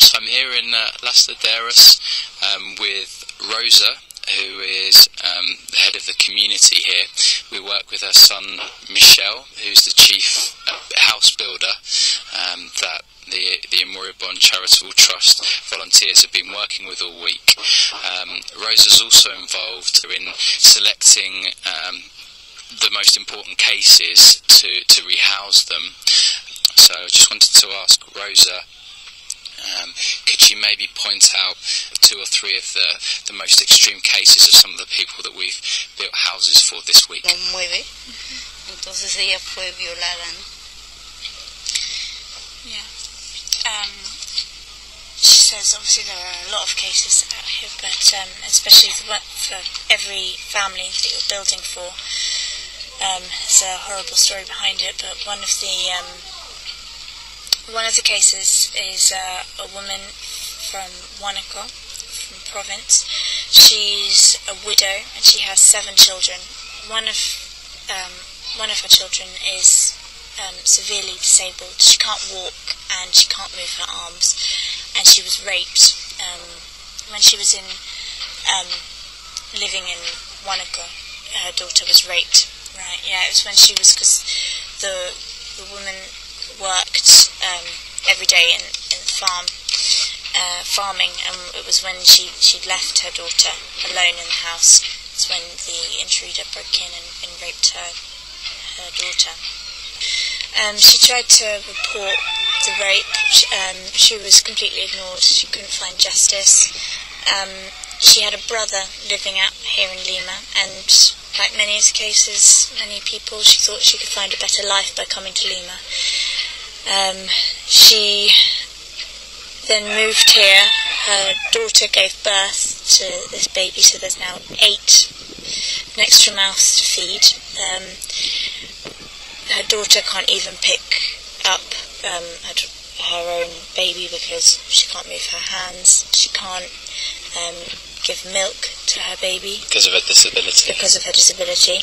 So I'm here in Las Laderas with Rosa, who is the head of the community here. We work with her son Michelle, who's the chief house builder that the Amoria Charitable Trust volunteers have been working with all week. Rosa's also involved in selecting the most important cases to rehouse them. So I just wanted to ask Rosa, could you maybe point out 2 or 3 of the most extreme cases of some of the people that we've built houses for this week? Entonces ella fue violada, ¿no? Yeah. She says obviously there are a lot of cases out here, but especially for every family that you're building for, there's a horrible story behind it. But one of the cases is a woman from Huánuco, from province. She's a widow and she has 7 children. One of her children is severely disabled. She can't walk and she can't move her arms, and she was raped when she was living in Huánuco. Her daughter was raped. Right? Yeah, it was when she was, because the woman worked every day in farming, and it was when she'd left her daughter alone in the house. It's when the intruder broke in and raped her daughter. She tried to report the rape. She was completely ignored. She couldn't find justice. She had a brother living out here in Lima, and like many cases, many people, she thought she could find a better life by coming to Lima. She then moved here. Her daughter gave birth to this baby, so there's now 8, an extra mouth to feed. Her daughter can't even pick up her own baby because she can't move her hands. She can't give milk to her baby because of her disability.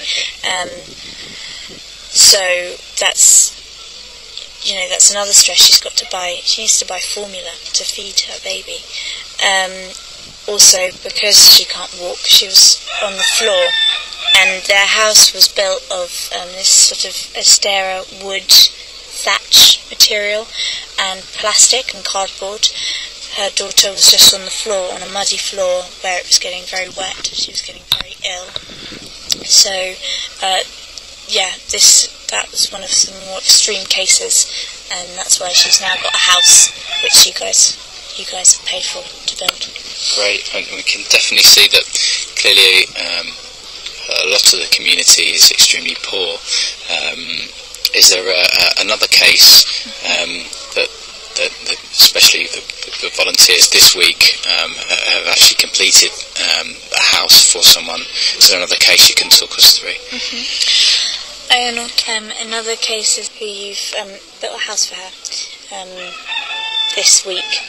So that's another stress she's got to buy. She needs to buy formula to feed her baby. Also, because she can't walk, she was on the floor, and their house was built of this sort of Astera wood thatch material and plastic and cardboard. Her daughter was just on the floor, on a muddy floor where it was getting very wet. She was getting very ill. So, that was one of the more extreme cases, and that's why she's now got a house which you guys have paid for to build. Great, and we can definitely see that clearly a lot of the community is extremely poor. Is there another case that especially the volunteers this week have actually completed a house for someone? Is there another case you can talk us through? Another case is who you've built a house for her this week.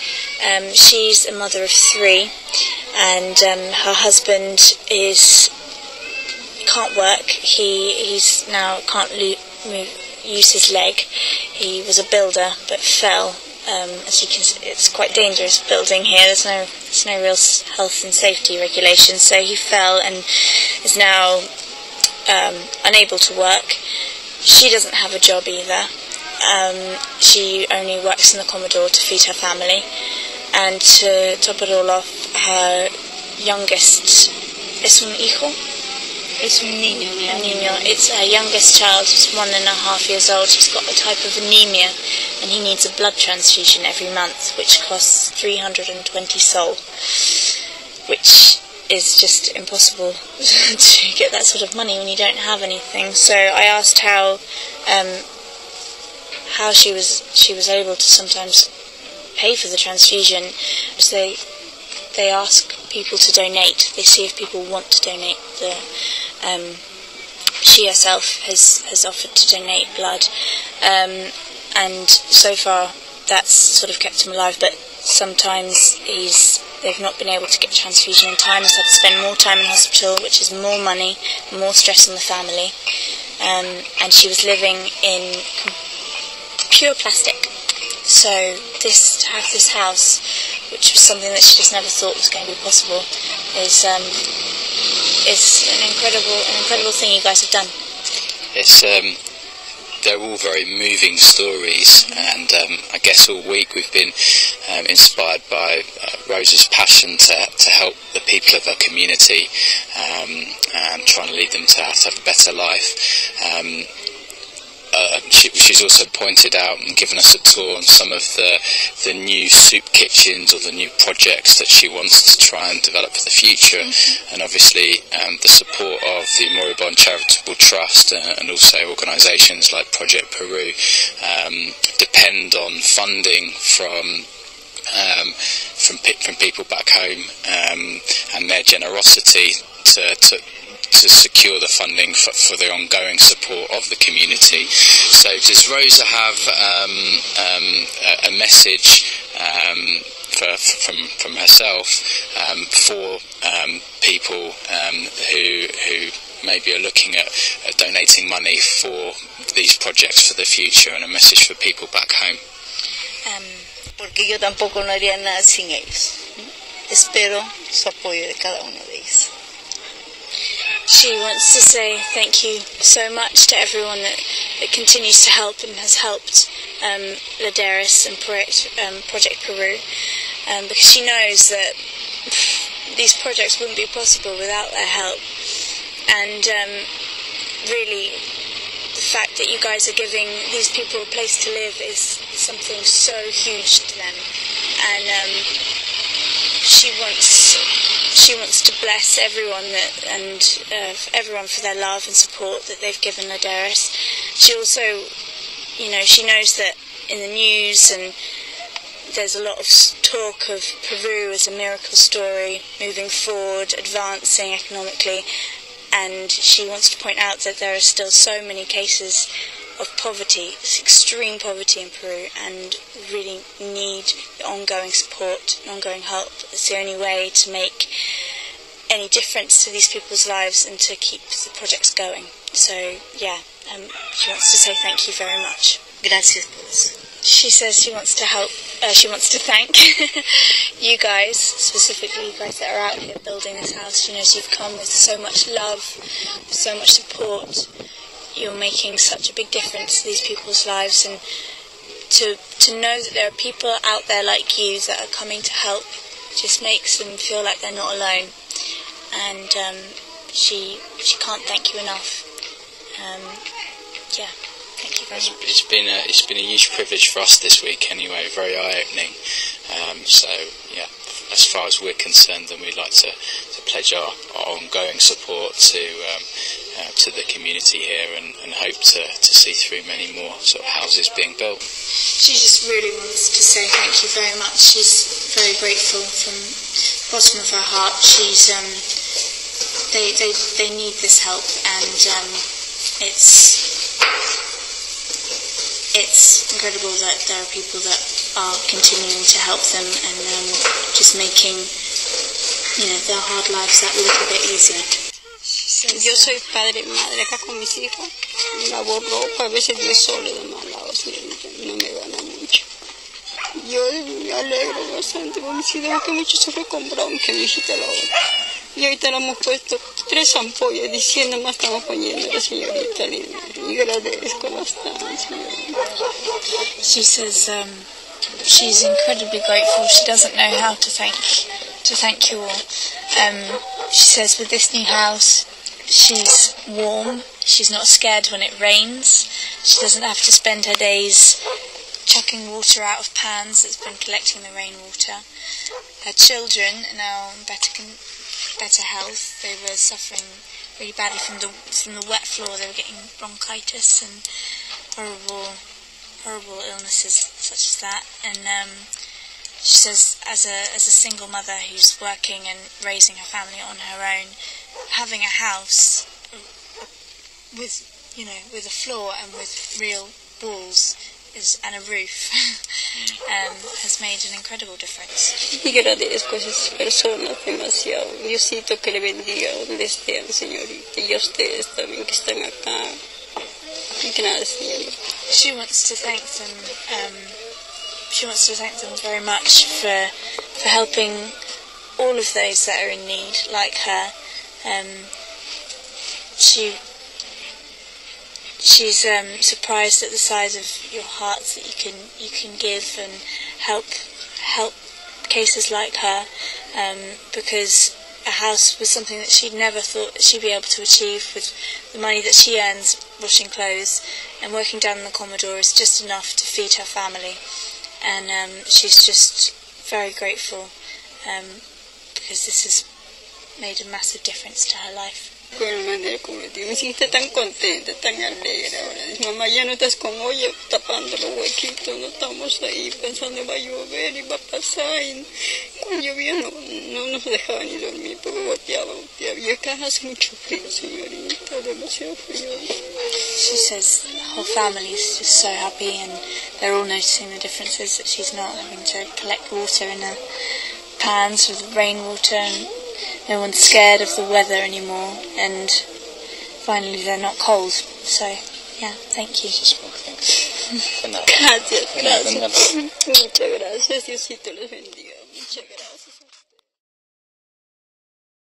She's a mother of 3, and her husband can't work. He's now can't use his leg. He was a builder but fell. As you can see, it's quite dangerous building here. There's no real health and safety regulations, so he fell and is now unable to work. She doesn't have a job either. She only works in the comedor to feed her family, and to top it all off, her youngest es un hijo. Es un niño. A niño. It's her youngest child, who's 1.5 years old. He's got a type of anemia, and he needs a blood transfusion every month, which costs 320 sol, which is just impossible to get that sort of money when you don't have anything. So I asked how she was able to sometimes pay for the transfusion. So they ask people to donate. They see if people want to donate. She herself has offered to donate blood, and so far that's sort of kept him alive. But sometimes they've not been able to get transfusion in time. He's had to spend more time in hospital, which is more money, more stress on the family. And she was living in pure plastic. So to have this house which was something that she just never thought was going to be possible, is an incredible thing you guys have done. It's they're all very moving stories, and I guess all week we've been inspired by Rosa's passion to help the people of her community, and trying to lead them to have a better life. She's also pointed out and given us a tour on some of the new soup kitchens or the new projects that she wants to try and develop for the future, and obviously the support of the Amoria Charitable Trust and also organisations like Project Peru depend on funding from people back home, and their generosity to secure the funding for the ongoing support of the community. So does Rosa have a message from herself for people who maybe are looking at donating money for these projects for the future, and a message for people back home? Porque yo tampoco no haría nada sin ellos. Espero su apoyo de cada uno de ellos. She wants to say thank you so much to everyone that continues to help and has helped Lederis and Project Peru, because she knows that these projects wouldn't be possible without their help. And really, the fact that you guys are giving these people a place to live is something so huge to them. And she wants to bless everyone everyone for their love and support that they've given Lederis. She also, she knows that in the news and there's a lot of talk of Peru as a miracle story, moving forward, advancing economically, and she wants to point out that there are still so many cases of poverty, extreme poverty in Peru, and really need ongoing support and ongoing help. It's the only way to make any difference to these people's lives and to keep the projects going. So yeah, she wants to say thank you very much. Gracias por eso. She says she wants to help, she wants to thank you guys, specifically you guys that are out here building this house. She knows you've come with so much love, so much support. You're making such a big difference to these people's lives, and to know that there are people out there like you that are coming to help just makes them feel like they're not alone. And she can't thank you enough. Yeah, thank you very much. It's been a huge privilege for us this week anyway, very eye-opening. So yeah, as far as we're concerned, then we'd like to pledge our ongoing support to the community here, and hope to see through many more sort of houses being built. She just really wants to say thank you very much. She's very grateful from the bottom of her heart. She's they need this help, and it's incredible that there are people that are continuing to help them and just making their hard lives that little bit easier. Yo soy padre y madre acá con mis hijas. Lavo ropa, a veces 10 soles de malados, no me gana mucho. Yo me alegro bastante por mis hijas, que mucho se fue comprado, que mi hijita la otra. Y ahorita le hemos puesto 3 ampollas, diciendo más estamos poniendo la señorita linda. Y agradezco bastante, señorita. She says she's incredibly grateful. She doesn't know how to thank you all. She says with this new house, she's warm. She's not scared when it rains. She doesn't have to spend her days chucking water out of pans that's been collecting the rainwater. Her children are now in better health. They were suffering really badly from the wet floor. They were getting bronchitis and horrible illnesses such as that. And she says, as a single mother who's working and raising her family on her own, having a house with a floor and with real walls and a roof has made an incredible difference. Y agradezco a esas personas demasiado. Diosito que le bendiga donde estén, señorita, y a ustedes también que están acá. Y que nada, señorita. She wants to thank them. She wants to thank them very much for for helping all of those that are in need, like her. She's surprised at the size of your hearts that you can give and help cases like her, because a house was something that she'd never thought that she'd be able to achieve with the money that she earns washing clothes, and working down in the Commodore is just enough to feed her family. And she's just very grateful because this has made a massive difference to her life. Con la manera como le digo, mi hijita tan contenta, tan alegre ahora. Dice, mamá, ya no estás con olla tapando los huequitos, no estamos ahí pensando va a llover y va a pasar. Y cuando llovía no nos dejaba ni dormir porque goteaba. Y acá hace mucho frío, señorita, demasiado frío. She says the whole family is just so happy, and they're all noticing the differences, that she's not having to collect water in her pans with rainwater, and no one's scared of the weather anymore, and finally they're not cold. So, yeah, thank you. Gracias. Muchas gracias. Diosito les bendiga. Muchas gracias.